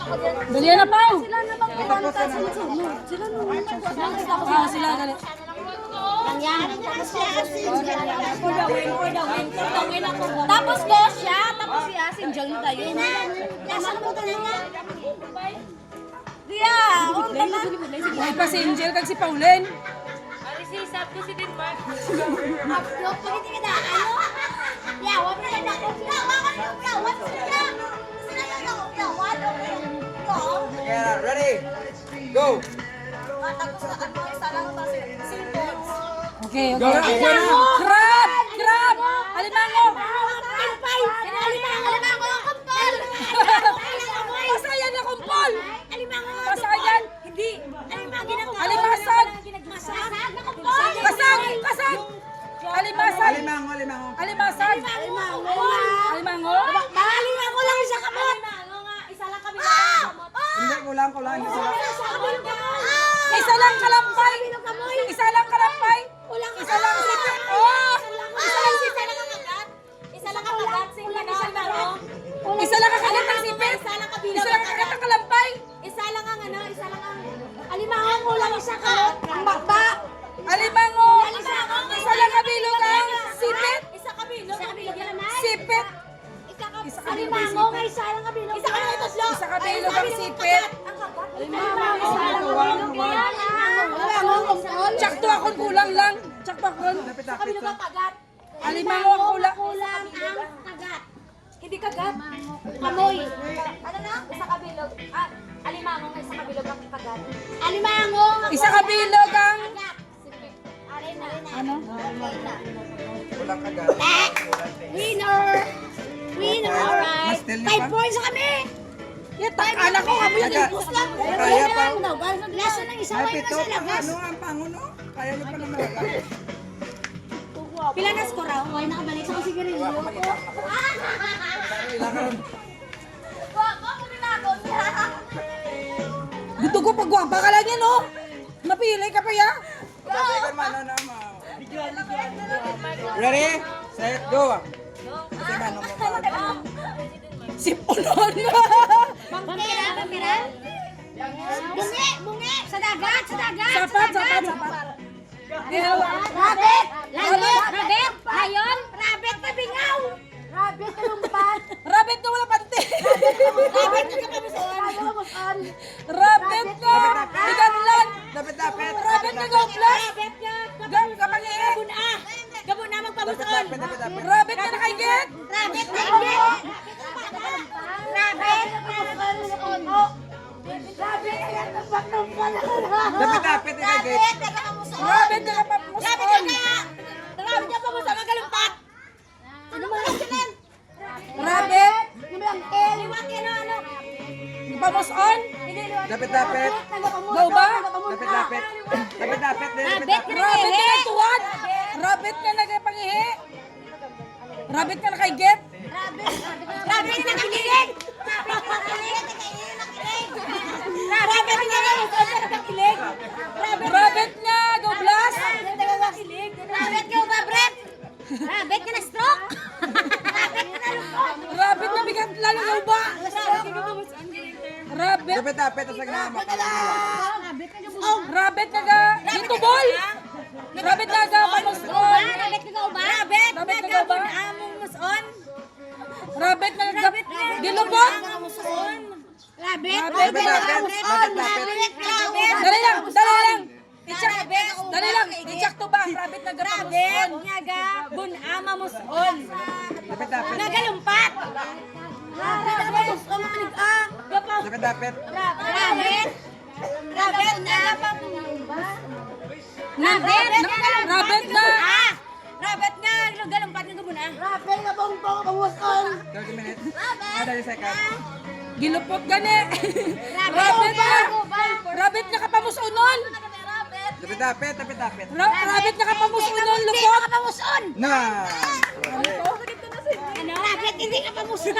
Dali na pa. Sila na bang kumanta sunod-sunod? Sila naman. Sila dali. Tapos ko siya, tapos si Asin dyan na tayo. Nasaan mo tayo nga? Dia, May passenger kag si Pauline. Upload pa kita kita. Ano? Ya, wag na lang ako. Ya, wag sila. Sila lang ako. Ya, wag ako. Yeah, ready? Go! Tapos na ano, isa lang pa Okay, Go na, okay. go na. Crab! Crab! Alimango! Kumpay! Alimango ang kumpal! Pasayan na kumpol! Alimango! Pasayan! Hindi! Alimango! Alimasag! Masag na kumpal! Kasag! Kasag! Alimasag! Alimango, alimango. Alimasag! Alimango! Alimango? Alimango lang isa kamot! Alimango nga! Isa lang kami Hindi, kulang. Isa lang kalampay! Isa lang kalampay! Isa lang sipit! Oh! Isa lang kakagat! Isa lang kakagat ng sipit! Isa lang kakagat ng kalampay! Isa lang ang ano, isa lang ang alimango mo lang isa ka. Ang bakba. Alimango! Isa lang kabilog ang sipit! Isa kabilog. Isa kabilog yan naman. Sipit! Isa alimango nga isa lang kabilog. Isa kabilog tatlo. Isa kabilog ang sipit! Alimango isa lang kabilog yan. Alimango Tsakto akong kulang lang! Tsakto akong! Isa kabilog ang kagat. Alimango ang kulang! Kulang ang kagat. Hindi kagat. Kamoy. Ano na? Isa kabilog. Alimango nga isa kabilog ang kagat. Alimango. Isa kabilog ang... Arena. Ano? Kulang agad. Winner! Winner! Alright! 5 points kami! Yatak! Anak ko! Amo yan! Kaya pa. Lasa ng isa Ay, wine pito. na sa labas. Ano ang panguno? Kaya niyo pa naman. Pila na score ako? Wine nakabalik sa sigarilyo. Dito ko pagwapa ka lang yan, oh! Napili ka pa ya? Ready? Set, go! Kasi ano mo ba? Sipunon! Vampira? Vampira? Bungi! Bungi! Sa dagat! Sa dagat! Sapat! Sapat! Sapat! Rabbit! Rabbit! Rabbit! Lion! Rabbit na bingaw! Rabbit na lumpat! Rabbit na wala panty! Rabbit na kapamuson! Rabbit na! Biganlan! Dapit. Rabbit na goplas! Rabbit na Kapangihi! Gabon na! Gabon na magpamuson! Dapit. Rabbit na nakaigit! Rabbit na hindi! Rabbit! Rabbit! Dapit, ikagit. Rabbit na kapamuson! Rabbit na pamuson! Magalumpat! Ano mo lang sinin? Rabbit! Liwat yan ano? Pamuson! Dapit. Daw ba? Dapit. Rabbit na Rabbit na nagtuwad! Rabbit na nagpangihi! Rabbit na nakaigit! Rabbit na nakikilig! Rabbit na nakikilig! Rabbit na goplas! Rabbit ka ba, Brett? Rabbit ka na stroke? Rabbit ka na lupot? Rabbit na bigat lalo daw ba? Rabbit! Dapit, sa gama. Rabbit na ga... Dito ball! Rabbit na ga pamuson! Rabbit ka ba? Rabbit Rabbit na ka gabon ba? among muson? Rabbit na ga... Dilupot! Rabbit! Dapit. Dali lang! Dali lang! I-check! Dali lang! I-check to ba? Rabbit na ga Rabbit pamuson! nga gabon ama muson. Dapit. Nagalumpat! Rabbit na muson manig gapaw. Dapit. Rabbit! Rabbit na gapaw. Rabbit na! Rabbit nga nagalumpat nga gabon Rabbit nga bongtong pamuson. 30 minutes. 30 seconds. Gilupot gani! Rabbit na! Rabbit na kapamusunon! Dapit. Rabbit na kapamusunon! Lupot! Pamuson! Na! Ano? Rabbit hindi ka pamuson.